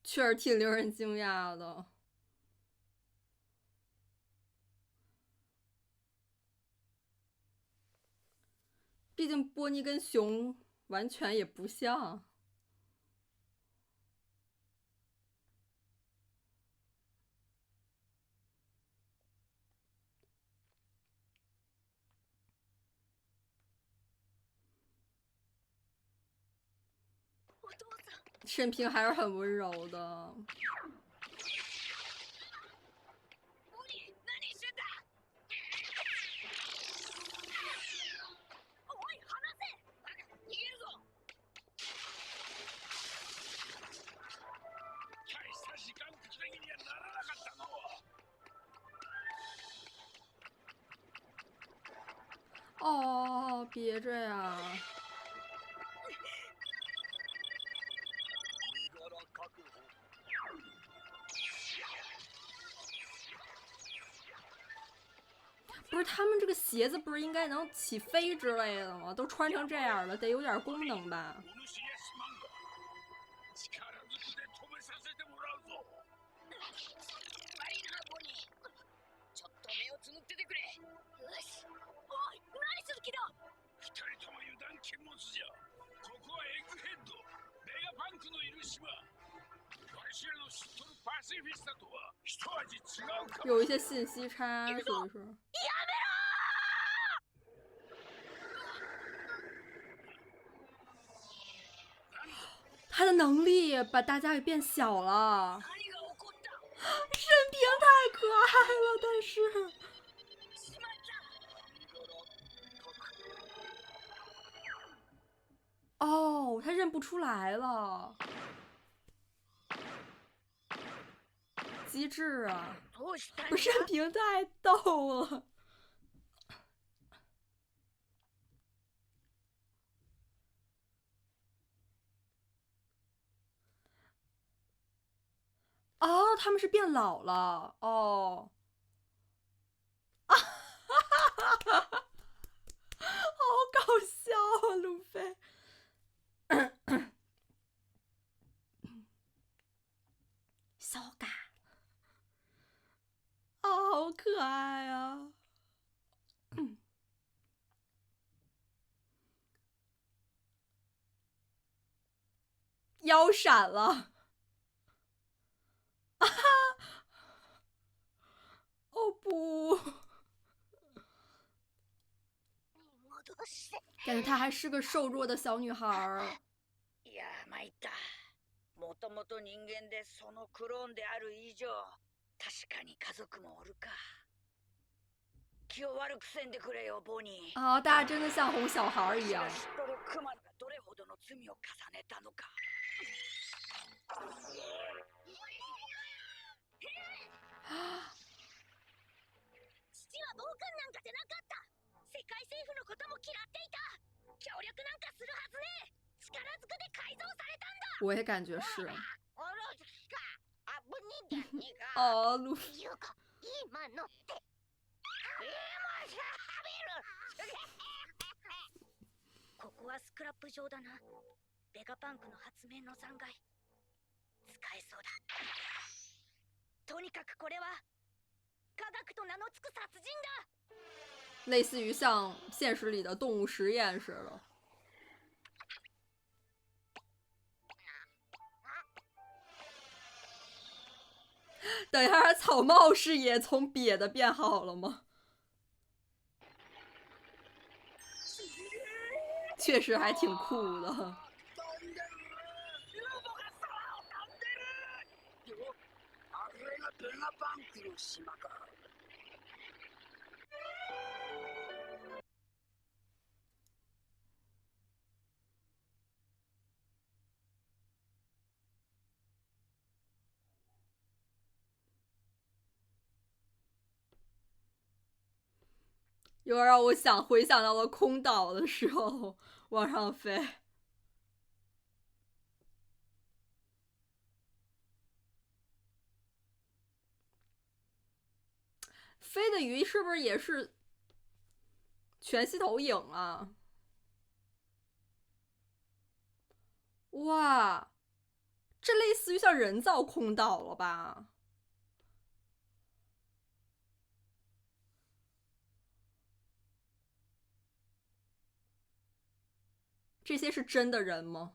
确实挺令人惊讶的。毕竟波尼跟熊完全也不像。慎平还是很温柔的。哦，别这样。不是他们这个鞋子不是应该能起飞之类的吗？都穿成这样了，得有点功能吧？有一些信息差，所以说。他的能力把大家给变小了。沈平太可爱了，但是。哦，他认不出来了。机智啊！不是，沈平太逗了。哦，他们是变老了。哦。好搞笑啊，路飞。小嘎。啊、好可爱啊。腰闪了。哦不。感觉她还是个瘦弱的小女孩。いや参った。もともと人間でそのクローンである以上、確かに家族もおるか。気を悪くせんでくれよ、ボニー。啊，大家真的像哄小孩一样。知っとるクマがどれほどの罪を重ねたのか。父は暴君なんかじゃなかった。世界政府のことも嫌っていた。協力なんかするはずね。力ずくで改造されたんだ。我也感觉是。哦，路ここはスクラップ場だな。ベガパンクの発明の残骸使えそうだ。とにかくこれは科学と名の付く殺人だ。类似于像现实里的动物实验似的。等一下，草帽是也从瘪的变好了吗？确实还挺酷的。又让我回想到了空岛的时候往上飞。飞的鱼是不是也是全息投影啊？哇，这类似于像人造空岛了吧？这些是真的人吗？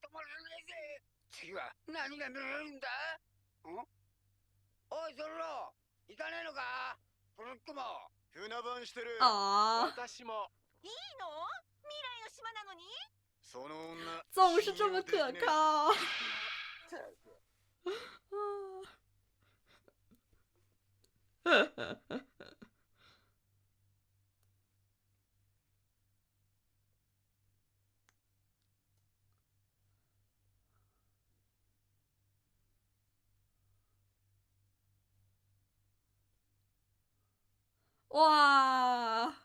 止まらないぜ。次は何が見れるんだ？おいゾロ、行かねえのか？ブルックも船番してる。啊，私も。いいの？未来の島なのに？その女总是这么可靠。哇，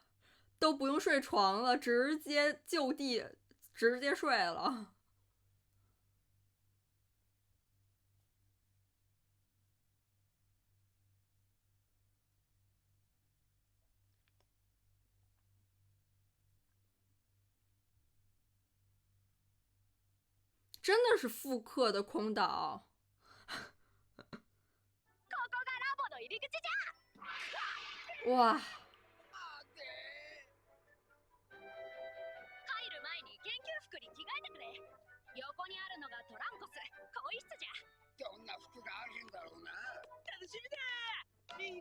都不用睡床了，直接就地直接睡了。真的是复刻的空岛。哇！入る前に研究服に着替えてくれ。横にあるのがトランコス、更衣室じゃ。どんな服があるんだろうな。楽しみだ。未来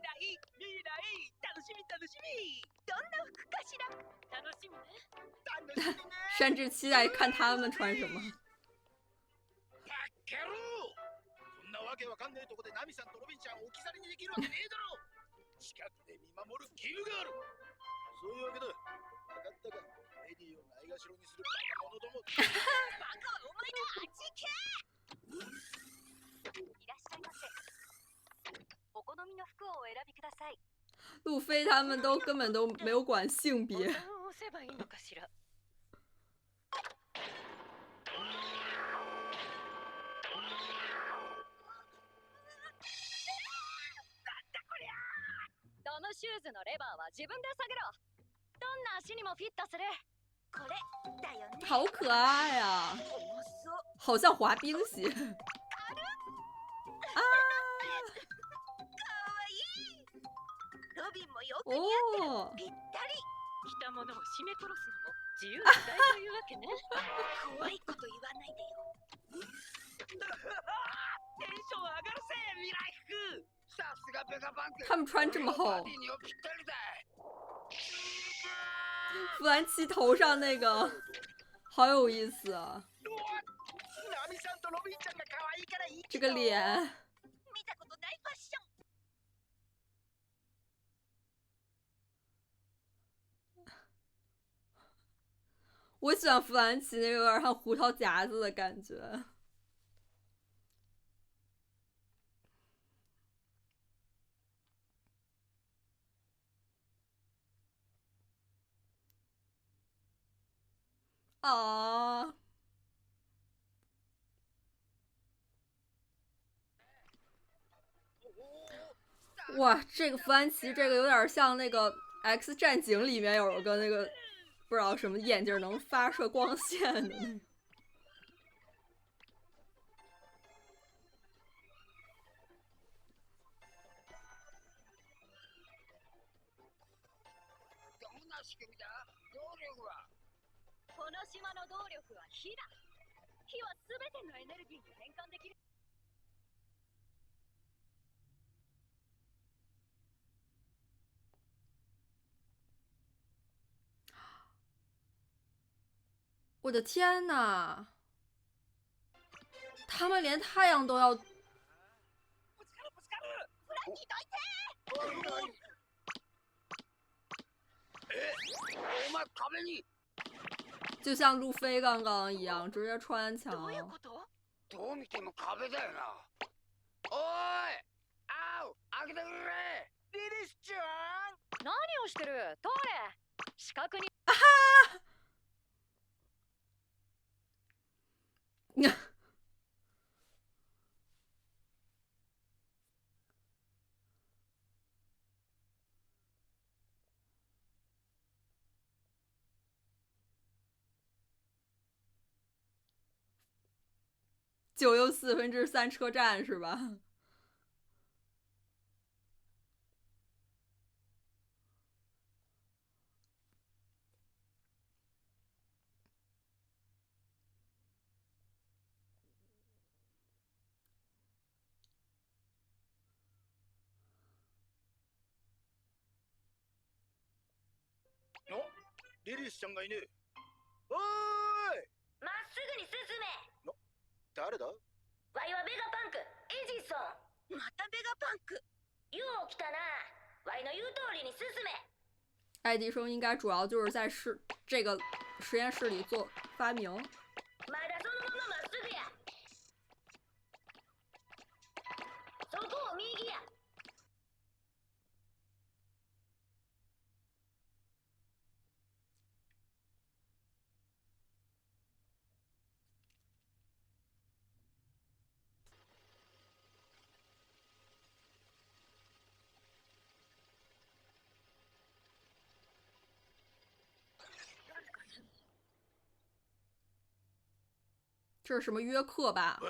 楽しみ楽しみ。どんな服かしら。楽しみね。楽しみね。甚至期待看他们穿什么。バッカロー。こんなわけわかんねえとこでナミさんとロビンちゃんを置き去りにできるわけねえだろ。近くで見守る義務がある。そういうわけだ。分かったか。レディをないがしろにするバカ者ども。バカはお前だ。あっち行け。いらっしゃいませ。お好みの服をお選びください。路飞他们都根本都没有管性別。ボタンを押せばいいのかしら。トムシューズのレバーは自分で下げろ。どんな足にもフィットする。これだよね。好可愛呀！重そう。好像滑冰鞋。啊！かわいい。ロビンもよく似合ってる。ぴったり。着たものを締め殺すのも自由自在というわけね。怖いこと言わないでよ。テンション上がるぜ未来服。さすがベガバンク。他们穿这么厚。バディにはぴったりだ。弗兰奇头上那个好有意思啊！ナミさんとロビンちゃんが可愛いからいい。这个脸。見たことないファッション。我喜欢弗兰奇那个有点像胡桃夹子的感觉。啊！哇，这个弗兰奇这个有点像那个《X 战警》里面有个那个不知道什么眼镜能发射光线的那个。どんな仕組みだ？動力は？この島の動力は火だ。火はすべてのエネルギーに変換できる。我的天哪！他们连太阳都要。ぶつかるぶつかる。フランキーどいて。お前壁に。就像路飞刚刚一样，直接穿墙。どういうこと？どう見ても壁だよな。おい、あお、開けてくれ。リリスちゃん。何をしてる？通れ。四角に。9又3/4车站是吧？お、リリスちゃんがいねえ。おーい、まっすぐに進め。誰だ？わいはベガパンクエジソン。またベガパンク。よう来たな。わいの言う通りに進め。爱迪生应该主要就是在这个实验室里做发明。まだそのまままっすぐや。そこを右や。这是什么约克吧？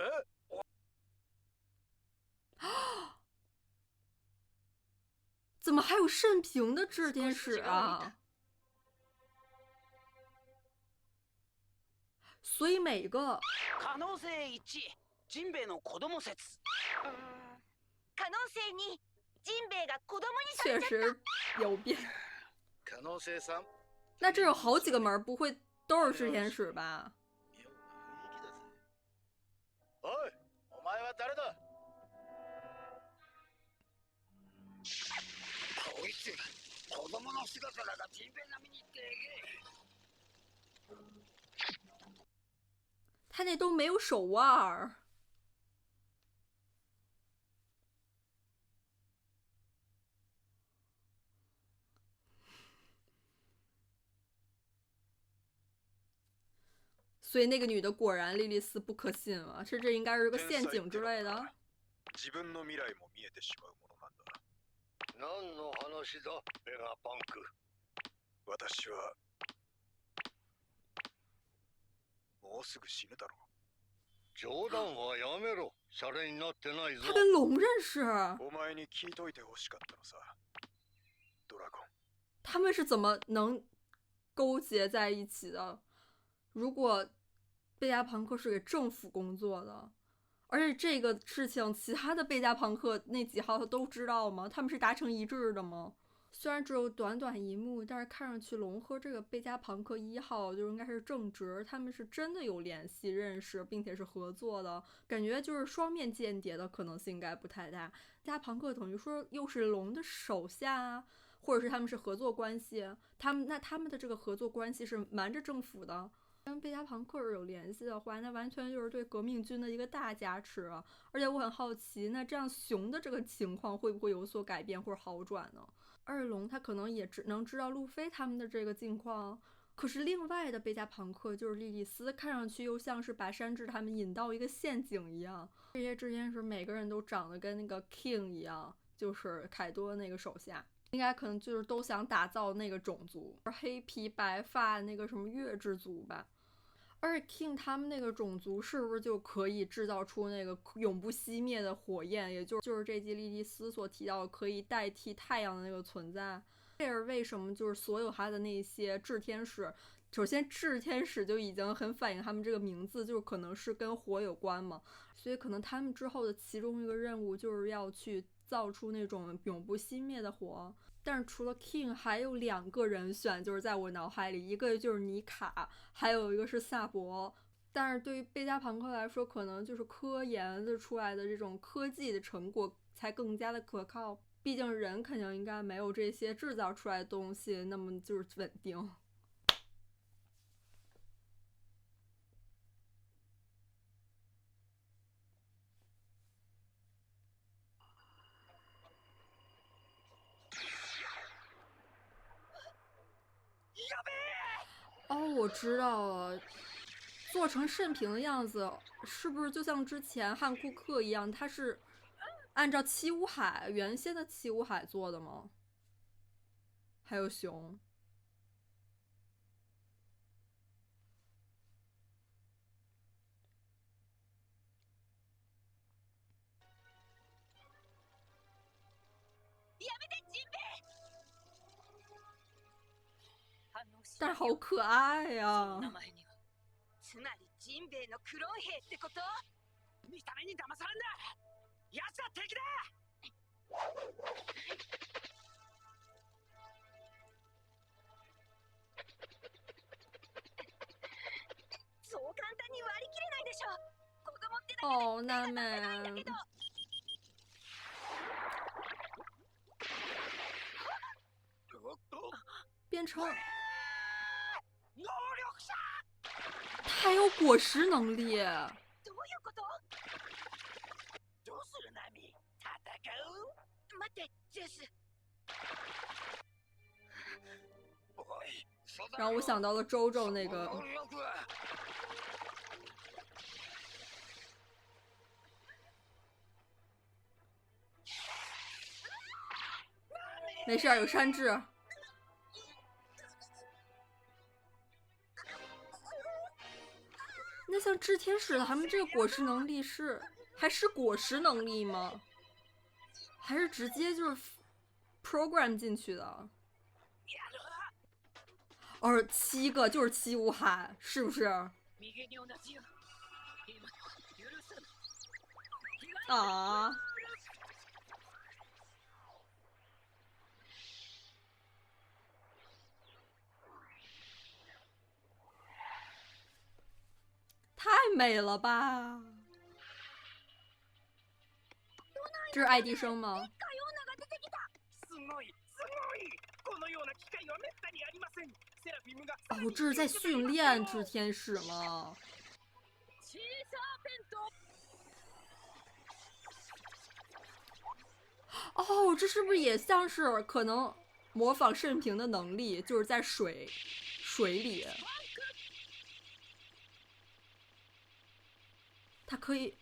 怎么还有慎平的制天使啊？所以每个可能性1、ジンベエの子供説。可能性2、ジンベエが子供にさ确れちゃった。实有变。可能性3。那这有好几个门，不会都是制天使吧？妙な雰囲気だぜ。おい、お前は誰だ？こいつ、子供の姿だがジンベエ並みにでけえ。他那都没有手腕儿。所以那个女的果然莉莉丝不可信了，这应该是个陷阱之类的。自分の未来も見えてしまうものなんだ。何の話だ、ベガパンク。私はもうすぐ死ぬだろう。冗談はやめろ。シャレになってないぞ。他跟龙认识，お前に聞いといてほしかったのさ、ドラゴン。他们是怎么能勾结在一起的？如果贝加庞克是给政府工作的，而且这个事情其他的贝加庞克那几号他都知道吗？他们是达成一致的吗？虽然只有短短一幕，但是看上去龙和这个贝加庞克1号就应该是正直，他们是真的有联系、认识，并且是合作的，感觉就是双面间谍的可能性应该不太大。贝加庞克等于说又是龙的手下啊，或者是他们是合作关系，他们的这个合作关系是瞒着政府的。跟贝加庞克有联系的话，那完全就是对革命军的一个大加持啊！而且我很好奇，那这样熊的这个情况会不会有所改变或者好转呢？二龙他可能也只能知道路飞他们的这个境况，可是另外的贝加庞克就是莉莉丝，看上去又像是把山治他们引到一个陷阱一样。这些制天使每个人都长得跟那个 King 一样，就是凯多那个手下。应该可能就是都想打造那个种族，黑皮白发那个什么月之族吧。而且 King 他们那个种族是不是就可以制造出那个永不熄灭的火焰？也就是这集莉莉丝所提到的可以代替太阳的那个存在。这是为什么就是所有他的那些炽天使，首先炽天使就已经很反映他们这个名字就是可能是跟火有关嘛，所以可能他们之后的其中一个任务就是要去造出那种永不熄灭的火。但是除了 King 还有2个人选，就是在我脑海里，一个就是妮卡，还有一个是萨博。但是对于贝加庞克来说，可能就是科研的出来的这种科技的成果才更加的可靠，毕竟人肯定应该没有这些制造出来的东西那么就是稳定。哦，我知道了，做成甚平的样子，是不是就像之前汉库克一样？他是按照七武海原先的七武海做的吗？还有熊。やめてジンベエ。反応し但是好可愛呀、名前にはつまりジンベエのクローン兵ってこと？見た目に騙されんな。奴は敵だ。そう簡単に割り切れないでしょ。子供ってだけで哦，那手が出せないんだ么けど。おっと变成能力者他有果实能力，どういうこと？どうするナミ戦う待ってジェス。おいそうだ然后我想到了周周那个能力は没事儿，有山治。那像炽天使他们这个果实能力还是果实能力吗？还是直接就是 program 进去的？哦，7个就是七武海，是不是？右に同じよ。今では許さない。啊！太美了吧！这是爱迪生吗？すごいすごい。このような機会はめったにありません。セラフィムが哦，这是在训练炽天使吗？シーサーペント。哦，这是不是也像是可能模仿慎平的能力，就是在水里，它可以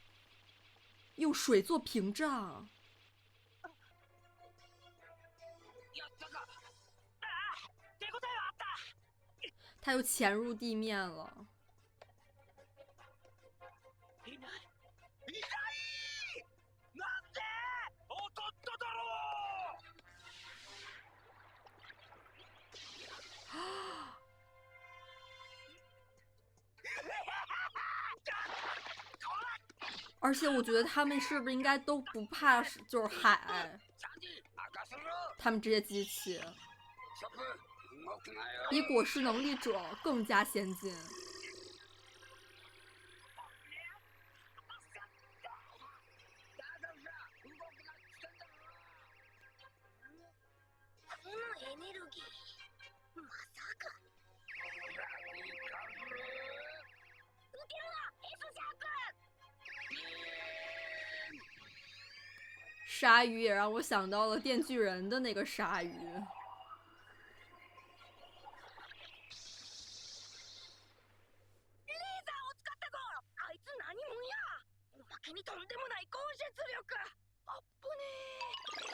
用水做屏障。やったか。ああ、手応えはあった。它又潜入地面了。いない。いないなんで当たっただろ而且我觉得他们是不是应该都不怕就是海？サンジ任せろ他们这些机器ショップ動くなよ比果实能力者更加先进。このエネルギーまさか。受けるな S シャーク。鲨鱼也让我想到了电锯人的那个鲨鱼。レーザーを使ったぞ。あいつ何者や。おまけにとんでもない高出力。あっぶね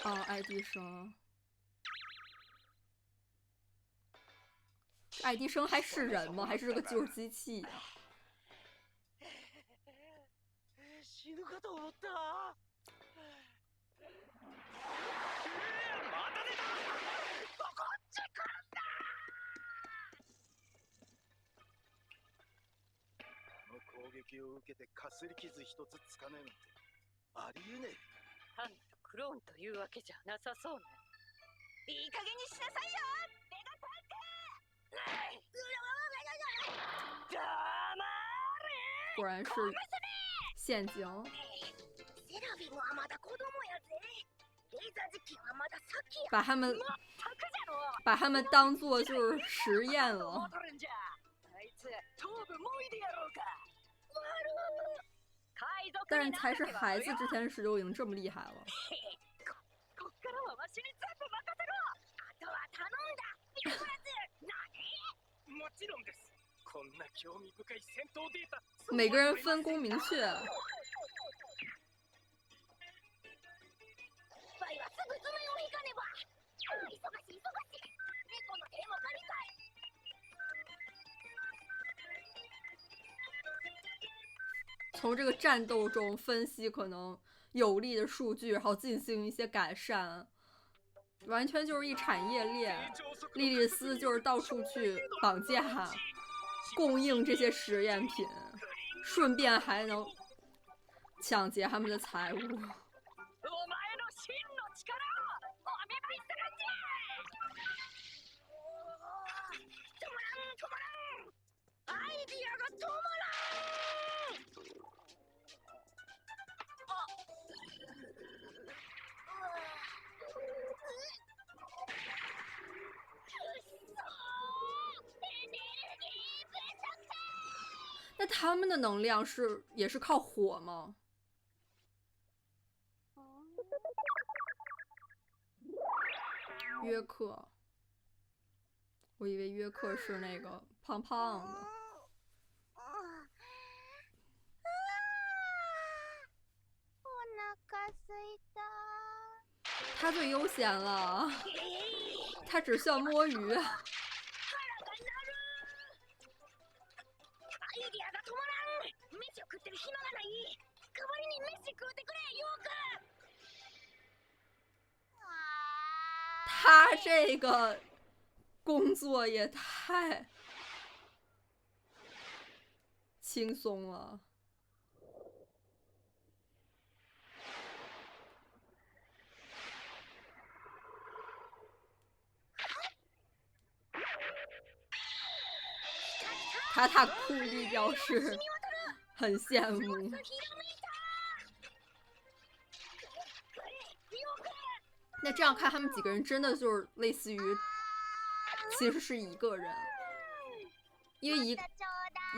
ー。哦，爱迪生，爱迪生还是人吗？还是个就是机器呀、死ぬかと思った。また出た。こっち来るんだ。この攻撃を受けてかすり傷一つつかねえなんてありえねえ単なるクローンというわけじゃなさそうね。いい加減にしなさいよ。メガパンク。黙れ。果然是陷阱。セラフィムはまだ子供やぜ。レーザー実験はまだ先や。把他们まったくじゃろ。把他们当做就是实验了。戻るんじゃ。あいつ頭部もいでやろうか。海賊但是にな才是らなければ孩子よ之前时就已经这么厉害了。こっからはわしに全部任せろ。あとは頼んだ。ビッグラズ。何？もちろんです。こんな興味深い戦闘データ。每个人分工明确。バイはすぐ図面を引かねば。忙しい忙しい。猫の手も借りたい。从这个战斗中分析可能有利的数据，然后进行一些改善。完全就是一产业链。莉莉丝就是到处去绑架、供应这些实验品，顺便还能抢劫他们的财物。お前の真の力をお見舞いするんじゃ。止まらん止まらん、アイディアが止まらん。那他们的能量也是靠火吗？约克，我以为约克是那个胖胖的。他最悠闲了，他只需要摸鱼。アイディアが止まらん。飯を食ってる暇がない。代わりに飯食うてくれ、ヨーク。他这个工作也太轻松了。塔塔库利表示很羡慕。那这样看，他们几个人真的就是类似于，其实是一个人，因为一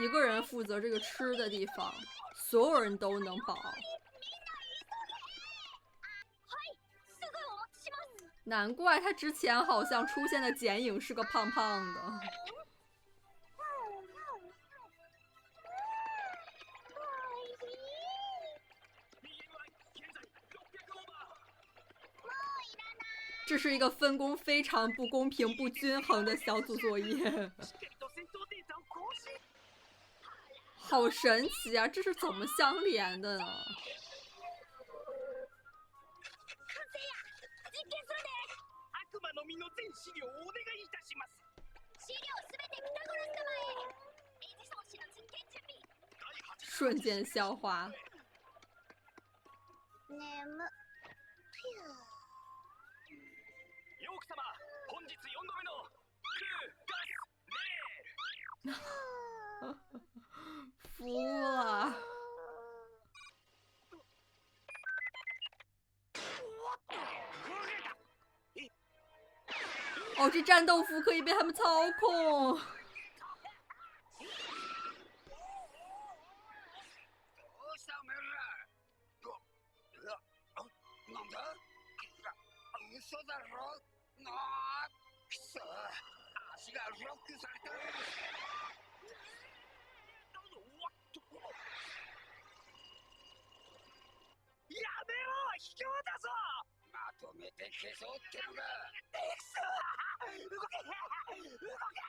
个人负责这个吃的地方，所有人都能饱。难怪他之前好像出现的剪影是个胖胖的。这是一个分工非常不公平、不均衡的小组作业，好神奇啊！这是怎么相连的呢？瞬间消化。ヨーク様、本日4度目の服了。哦，这战斗服可以被他们操控。なんだ？嘘だろ？なあ、くそ、足がロックされてる。やめろ、卑怯だぞ。まとめて消そうってのが。くそ、動け、動け。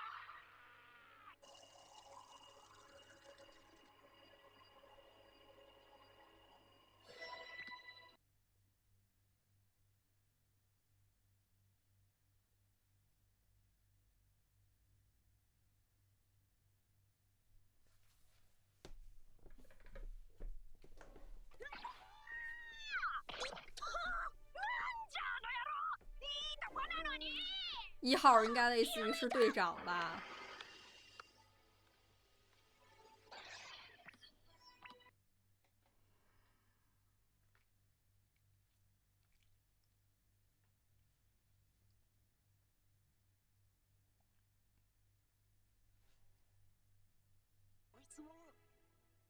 1号应该类似于是队长吧。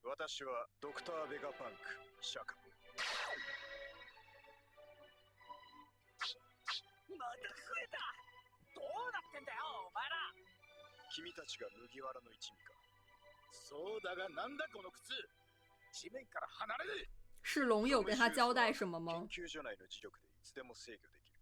私はドクター・ベガパンク、シャカ。また増えた。どうなってんだよ、お前ら。君たちが麦わらの一味か。そうだが、なんだこの靴。地面から離れる。是龙有跟他交代什么吗？研究所内の磁力でいつでも制御できる。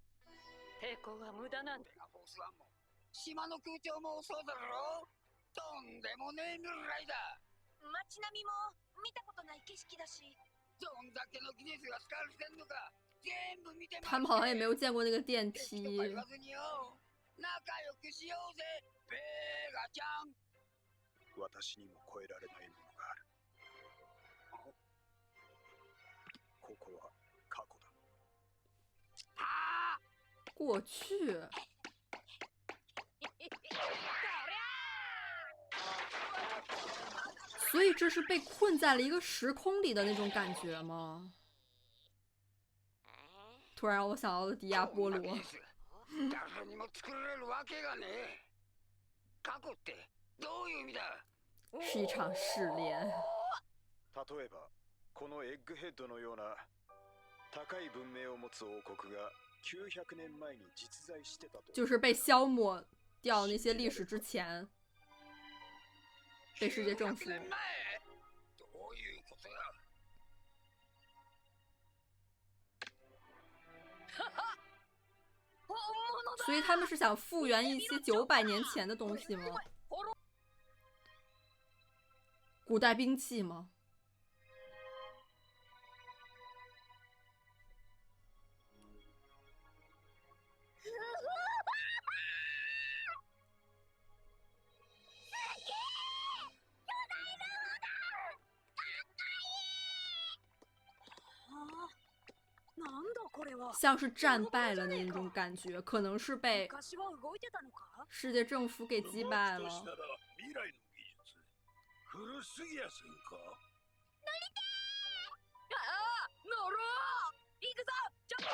抵抗は無駄なんだ。ベガフォースワンも島の空調もそうだろ。とんでもねえ未来だ。街並みも見たことない景色だし、どんだけの技術が使われてんのか全部見て他们好像也没有见过那个电敵梯とか言わずによ仲良くしようぜベーガちゃん私にも超えられないものがある。ここは過去だ。あ过去。所以这是被困在了一个时空里的那种感觉吗？突然让我想到了迪亚波罗。誰にも作れるわけがねえ過去ってどういう意味だ是一场试炼。例えばこのエッグヘッドのような高い文明を持つ王国が900年前に実在してたと。就是被消磨掉那些历史之前，被世界政府。900年前どういうことだ所以他们是想复原一些900年前的东西吗？古代兵器吗？なんだこれは。像是战败了的那种感觉，可能是被昔は動いてたのか。世界政府给击败了。未来の技術古すぎやせんか乗ろう行くぞちょっと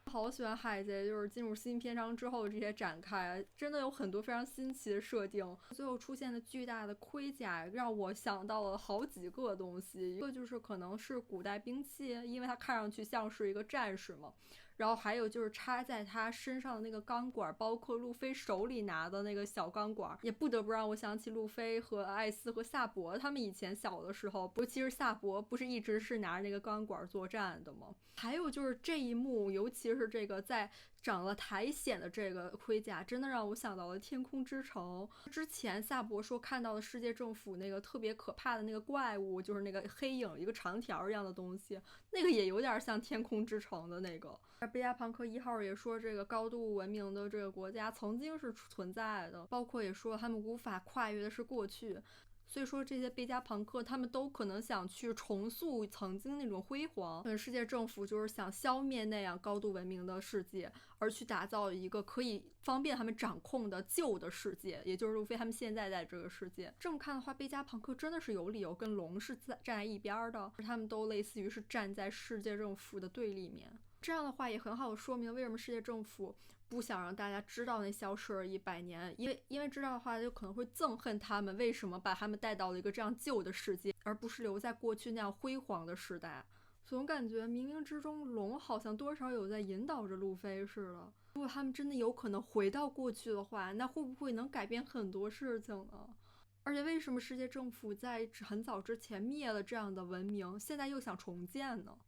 好喜欢海贼，就是进入新篇章之后的这些展开，真的有很多非常新奇的设定。最后出现的巨大的盔甲让我想到了好几个东西，一个就是可能是古代兵器，因为它看上去像是一个战士嘛。然后还有就是插在他身上的那个钢管，包括路飞手里拿的那个小钢管，也不得不让我想起路飞和艾斯和夏伯他们以前小的时候，尤其是夏伯不是一直是拿着那个钢管作战的吗？还有就是这一幕，尤其是这个在长了苔藓的这个盔甲，真的让我想到了天空之城。之前夏伯说看到的世界政府那个特别可怕的那个怪物，就是那个黑影一个长条一样的东西，那个也有点像天空之城的那个。贝加庞克1号也说，这个高度文明的这个国家曾经是存在的，包括也说他们无法跨越的是过去。所以说这些贝加朋克他们都可能想去重塑曾经那种辉煌，世界政府就是想消灭那样高度文明的世界，而去打造一个可以方便他们掌控的旧的世界，也就是路飞他们现在在这个世界。这么看的话，贝加朋克真的是有理由跟龙是站在一边的，他们都类似于是站在世界政府的对立面。这样的话也很好的说明为什么世界政府不想让大家知道那消失了100年，因为知道的话就可能会憎恨他们为什么把他们带到了一个这样旧的世界，而不是留在过去那样辉煌的时代。总感觉冥冥之中龙好像多少有在引导着路飞似的。如果他们真的有可能回到过去的话，那会不会能改变很多事情呢？而且为什么世界政府在很早之前灭了这样的文明，现在又想重建呢？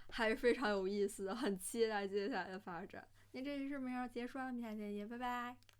还是非常有意思的，很期待接下来的发展。那这期视频要结束了，我们下期再见，拜拜。